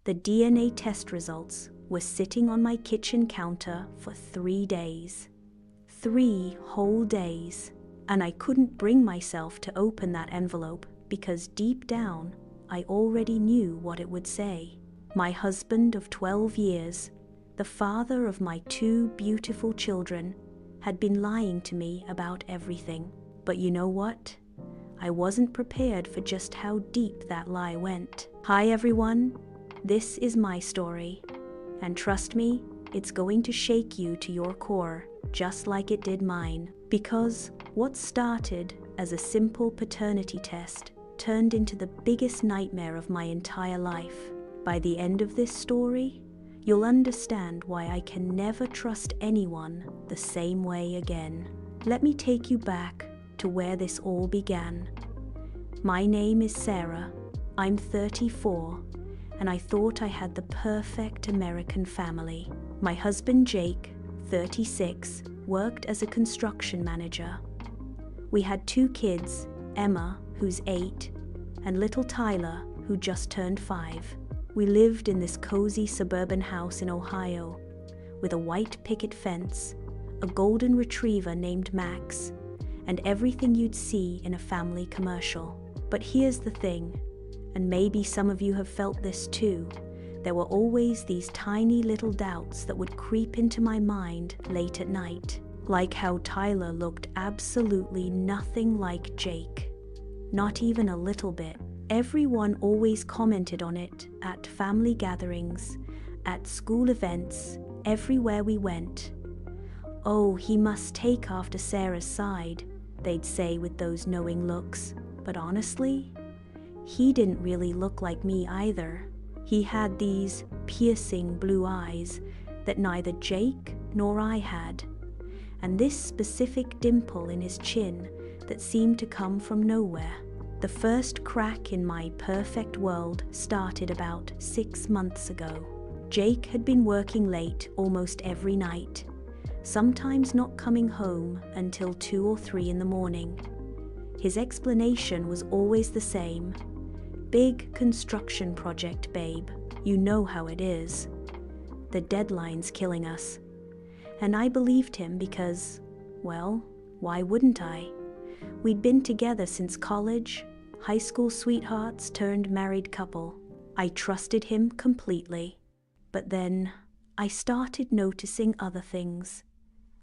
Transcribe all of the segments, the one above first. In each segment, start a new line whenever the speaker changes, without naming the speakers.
The DNA test results were sitting on my kitchen counter for 3 days. 3 whole days. And I couldn't bring myself to open that envelope because deep down, I already knew what it would say. My husband of 12 years, the father of my 2 beautiful children, had been lying to me about everything. But you know what? I wasn't prepared for just how deep that lie went. Hi everyone, this is my story. And trust me, it's going to shake you to your core, just like it did mine. Because what started as a simple paternity test turned into the biggest nightmare of my entire life. By the end of this story, you'll understand why I can never trust anyone the same way again. Let me take you back to where this all began. My name is Sarah. I'm 34, and I thought I had the perfect American family. My husband Jake, 36, worked as a construction manager. We had 2 kids, Emma, who's 8, and little Tyler, who just turned 5. We lived in this cozy suburban house in Ohio, with a white picket fence, a golden retriever named Max, and everything you'd see in a family commercial. But here's the thing, and maybe some of you have felt this too, there were always these tiny little doubts that would creep into my mind late at night. Like how Tyler looked absolutely nothing like Jake. Not even a little bit. Everyone always commented on it at family gatherings, at school events, everywhere we went. "Oh, he must take after Sarah's side," they'd say with those knowing looks. But honestly, he didn't really look like me either. He had these piercing blue eyes that neither Jake nor I had, and this specific dimple in his chin that seemed to come from nowhere. The first crack in my perfect world started about 6 months ago. Jake had been working late almost every night, sometimes not coming home until 2 or 3 in the morning. His explanation was always the same. "Big construction project, babe. You know how it is. The deadline's killing us." And I believed him because, well, why wouldn't I? We'd been together since college, high school sweethearts turned married couple. I trusted him completely. But then I started noticing other things,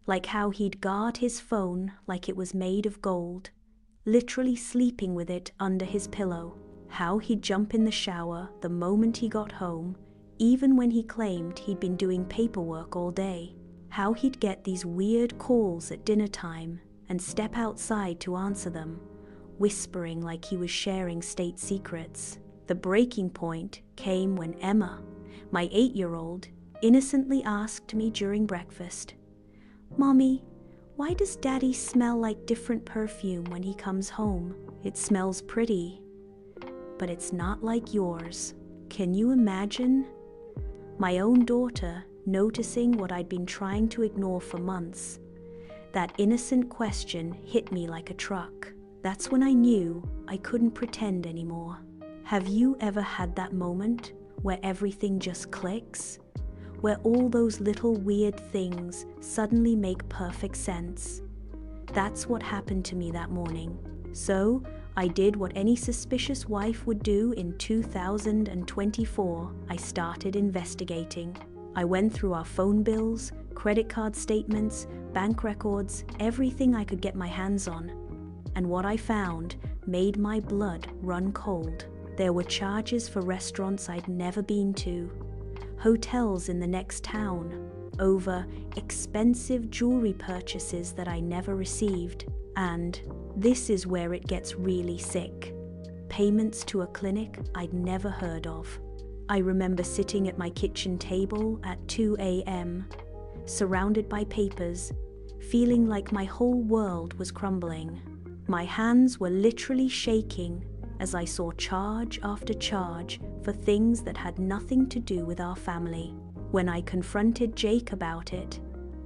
like how he'd guard his phone like it was made of gold, literally sleeping with it under his pillow. How he'd jump in the shower the moment he got home, even when he claimed he'd been doing paperwork all day. How he'd get these weird calls at dinner time and step outside to answer them, whispering like he was sharing state secrets. The breaking point came when Emma, my 8-year-old, innocently asked me during breakfast, "Mommy, why does Daddy smell like different perfume when he comes home? It smells pretty, but it's not like yours." Can you imagine? My own daughter noticing what I'd been trying to ignore for months. That innocent question hit me like a truck. That's when I knew I couldn't pretend anymore. Have you ever had that moment where everything just clicks? Where all those little weird things suddenly make perfect sense? That's what happened to me that morning. So I did what any suspicious wife would do in 2024. I started investigating. I went through our phone bills, credit card statements, bank records, everything I could get my hands on. And what I found made my blood run cold. There were charges for restaurants I'd never been to, hotels in the next town, over expensive jewelry purchases that I never received. And this is where it gets really sick. Payments to a clinic I'd never heard of. I remember sitting at my kitchen table at 2 a.m., surrounded by papers, feeling like my whole world was crumbling. My hands were literally shaking as I saw charge after charge for things that had nothing to do with our family. When I confronted Jake about it,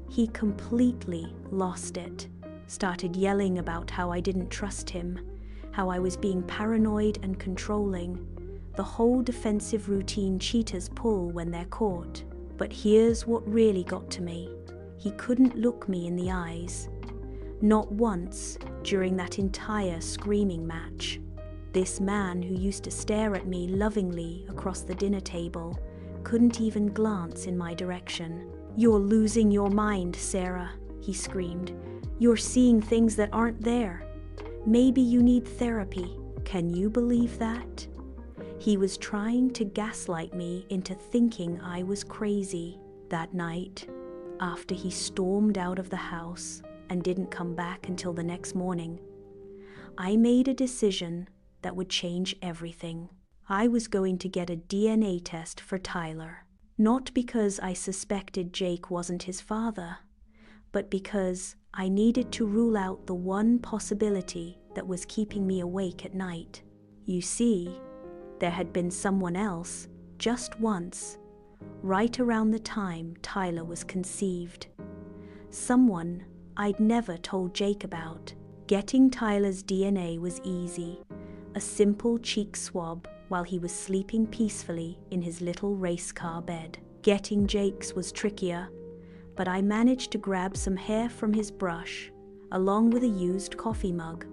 he completely lost it. Started yelling about how I didn't trust him, how I was being paranoid and controlling. the whole defensive routine cheaters pull when they're caught. But here's what really got to me. He couldn't look me in the eyes. Not once during that entire screaming match. This man who used to stare at me lovingly across the dinner table couldn't even glance in my direction. "You're losing your mind, Sarah," he screamed. "You're seeing things that aren't there. Maybe you need therapy. Can you believe that?" He was trying to gaslight me into thinking I was crazy. That night, after he stormed out of the house and didn't come back until the next morning, I made a decision that would change everything. I was going to get a DNA test for Tyler. Not because I suspected Jake wasn't his father, but because I needed to rule out the one possibility that was keeping me awake at night. You see, there had been someone else, just once, right around the time Tyler was conceived. Someone I'd never told Jake about. Getting Tyler's DNA was easy. A simple cheek swab while he was sleeping peacefully in his little race car bed. Getting Jake's was trickier, but I managed to grab some hair from his brush, along with a used coffee mug.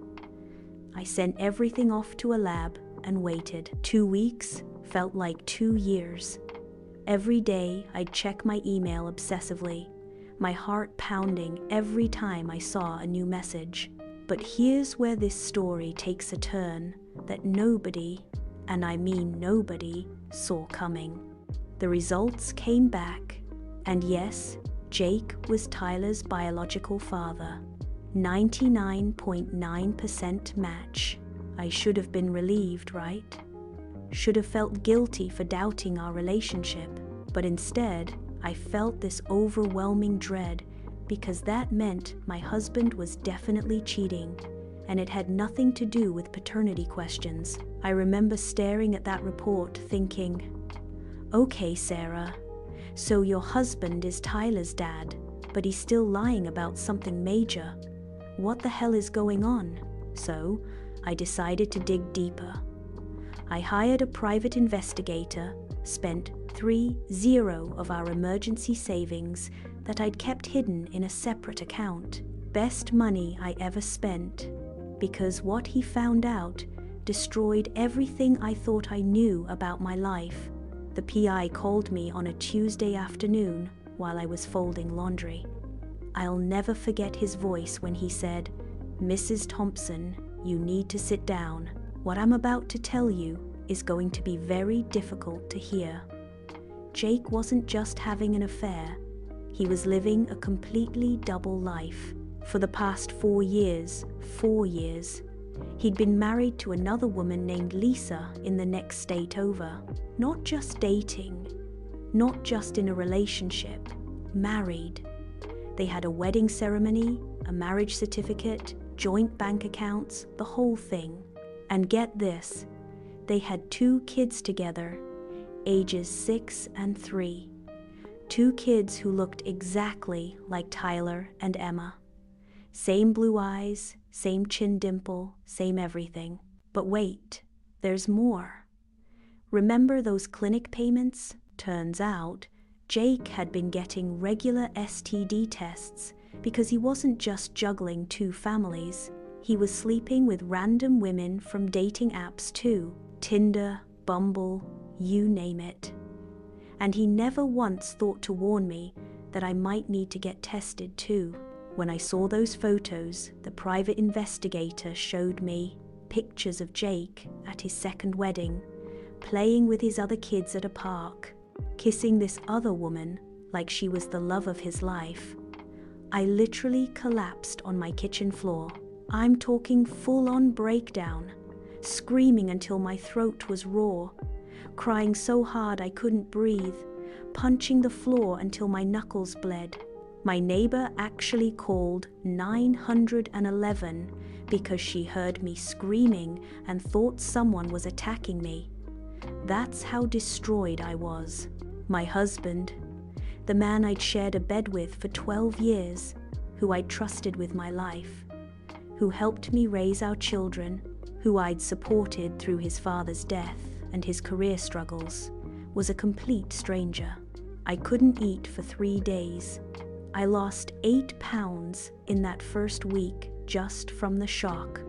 I sent everything off to a lab and waited. 2 weeks felt like 2 years. Every day I'd check my email obsessively, my heart pounding every time I saw a new message. But here's where this story takes a turn that nobody, and I mean nobody, saw coming. The results came back, and yes, Jake was Tyler's biological father. 99.9% match. I should have been relieved, right? Should have felt guilty for doubting our relationship, but instead, I felt this overwhelming dread because that meant my husband was definitely cheating, and it had nothing to do with paternity questions. I remember staring at that report thinking, "Okay, Sarah, so your husband is Tyler's dad, but he's still lying about something major. What the hell is going on?" So, I decided to dig deeper. I hired a private investigator, spent 30 of our emergency savings that I'd kept hidden in a separate account. Best money I ever spent, because what he found out destroyed everything I thought I knew about my life. The PI called me on a Tuesday afternoon while I was folding laundry. I'll never forget his voice when he said, "Mrs. Thompson, you need to sit down. What I'm about to tell you is going to be very difficult to hear." Jake wasn't just having an affair, he was living a completely double life. For the past 4 years, he'd been married to another woman named Lisa in the next state over. Not just dating, not just in a relationship, married. They had a wedding ceremony, a marriage certificate, joint bank accounts, the whole thing. And get this, they had 2 kids together, ages 6 and 3. 2 kids who looked exactly like Tyler and Emma. Same blue eyes, same chin dimple, same everything. But wait, there's more. Remember those clinic payments? Turns out, Jake had been getting regular STD tests because he wasn't just juggling 2 families. He was sleeping with random women from dating apps too. Tinder, Bumble, you name it. And he never once thought to warn me that I might need to get tested too. When I saw those photos, the private investigator showed me pictures of Jake at his second wedding, playing with his other kids at a park, kissing this other woman like she was the love of his life. I literally collapsed on my kitchen floor. I'm talking full-on breakdown, screaming until my throat was raw, crying so hard I couldn't breathe, punching the floor until my knuckles bled. My neighbor actually called 911 because she heard me screaming and thought someone was attacking me. That's how destroyed I was. My husband, the man I'd shared a bed with for 12 years, who I'd trusted with my life, who helped me raise our children, who I'd supported through his father's death. and his career struggles, was a complete stranger. I couldn't eat for 3 days. I lost 8 pounds in that first week just from the shock.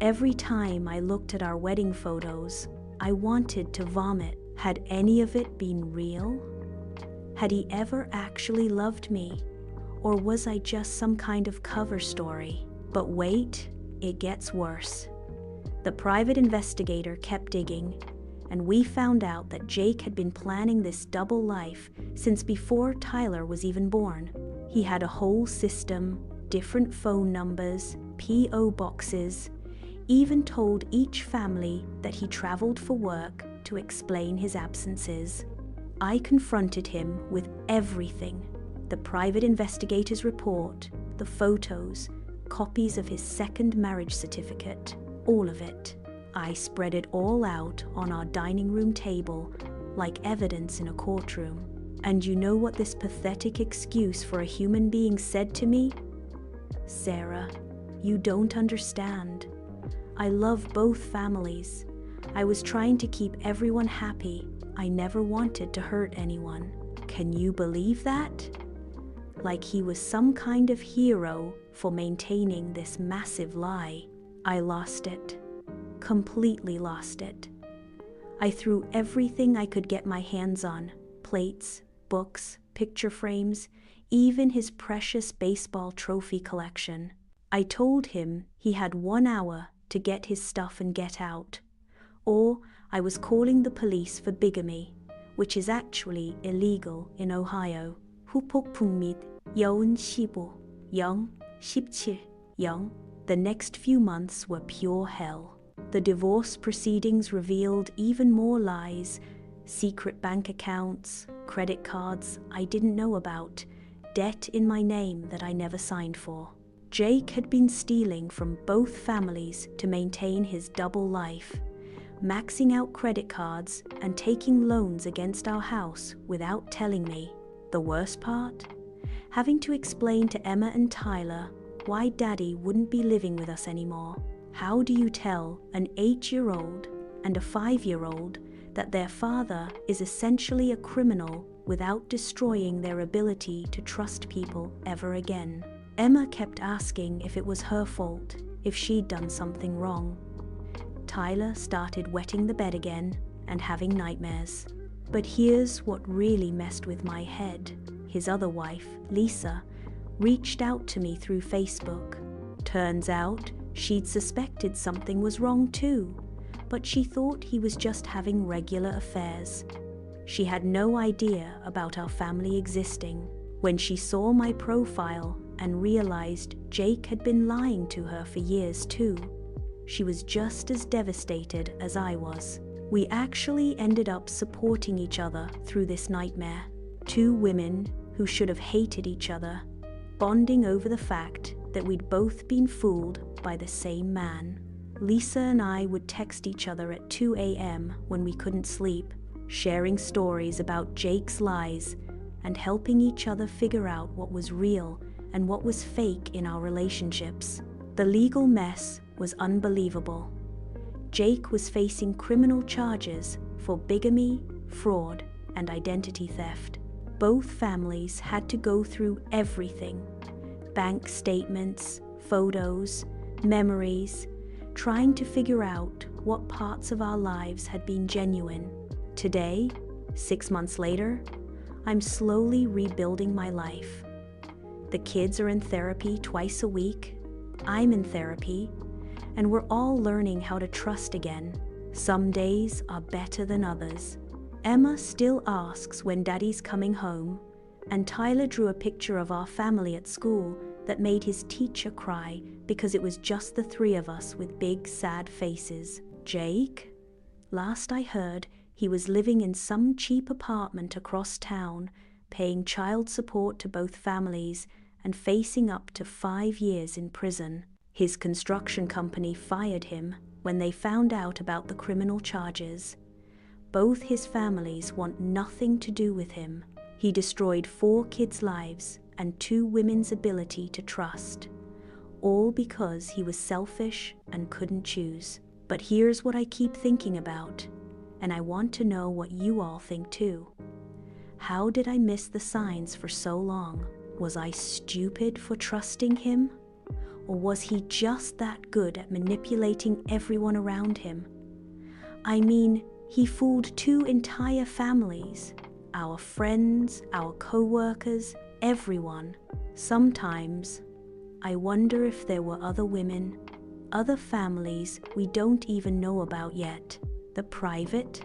Every time I looked at our wedding photos, I wanted to vomit. Had any of it been real? Had he ever actually loved me? Or was I just some kind of cover story? But wait, it gets worse. The private investigator kept digging, and we found out that Jake had been planning this double life since before Tyler was even born. He had a whole system, different phone numbers, P.O. boxes, even told each family that he traveled for work to explain his absences. I confronted him with everything: the private investigator's report, the photos, copies of his second marriage certificate, all of it. I spread it all out on our dining room table like evidence in a courtroom. And you know what this pathetic excuse for a human being said to me? "Sarah, you don't understand. I love both families. I was trying to keep everyone happy. I never wanted to hurt anyone." Can you believe that? Like he was some kind of hero for maintaining this massive lie. I lost it. Completely lost it. I threw everything I could get my hands on: plates, books, picture frames, even his precious baseball trophy collection. I told him he had 1 hour to get his stuff and get out, or I was calling the police for bigamy, which is actually illegal in Ohio. 후폭풍 여운 15, 영 17, 영. The next few months were pure hell. The divorce proceedings revealed even more lies: secret bank accounts, credit cards I didn't know about, debt in my name that I never signed for. Jake had been stealing from both families to maintain his double life, maxing out credit cards and taking loans against our house without telling me. The worst part? Having to explain to Emma and Tyler why Daddy wouldn't be living with us anymore. How do you tell an 8-year-old and a 5-year-old that their father is essentially a criminal without destroying their ability to trust people ever again? Emma kept asking if it was her fault, if she'd done something wrong. Tyler started wetting the bed again and having nightmares. But here's what really messed with my head. His other wife, Lisa, reached out to me through Facebook. Turns out she'd suspected something was wrong too, but she thought he was just having regular affairs. She had no idea about our family existing. When she saw my profile and realized Jake had been lying to her for years too, she was just as devastated as I was. We actually ended up supporting each other through this nightmare. 2 women who should have hated each other, bonding over the fact that we'd both been fooled by the same man. Lisa and I would text each other at 2 a.m. when we couldn't sleep, sharing stories about Jake's lies and helping each other figure out what was real and what was fake in our relationships. The legal mess was unbelievable. Jake was facing criminal charges for bigamy, fraud, and identity theft. Both families had to go through everything: bank statements, photos, memories, trying to figure out what parts of our lives had been genuine. Today, 6 months later, I'm slowly rebuilding my life. The kids are in therapy twice a week, I'm in therapy, and we're all learning how to trust again. Some days are better than others. Emma still asks when Daddy's coming home, and Tyler drew a picture of our family at school that made his teacher cry because it was just the 3 of us with big, sad faces. Jake? Last I heard, he was living in some cheap apartment across town, paying child support to both families and facing up to 5 years in prison. His construction company fired him when they found out about the criminal charges. Both his families want nothing to do with him. He destroyed 4 kids' lives and 2 women's ability to trust, all because he was selfish and couldn't choose. But here's what I keep thinking about. and I want to know what you all think too. How did I miss the signs for so long? Was I stupid for trusting him? Or was he just that good at manipulating everyone around him? I mean, he fooled 2 entire families, our friends, our co-workers, everyone. Sometimes, I wonder if there were other women, other families we don't even know about yet. The private,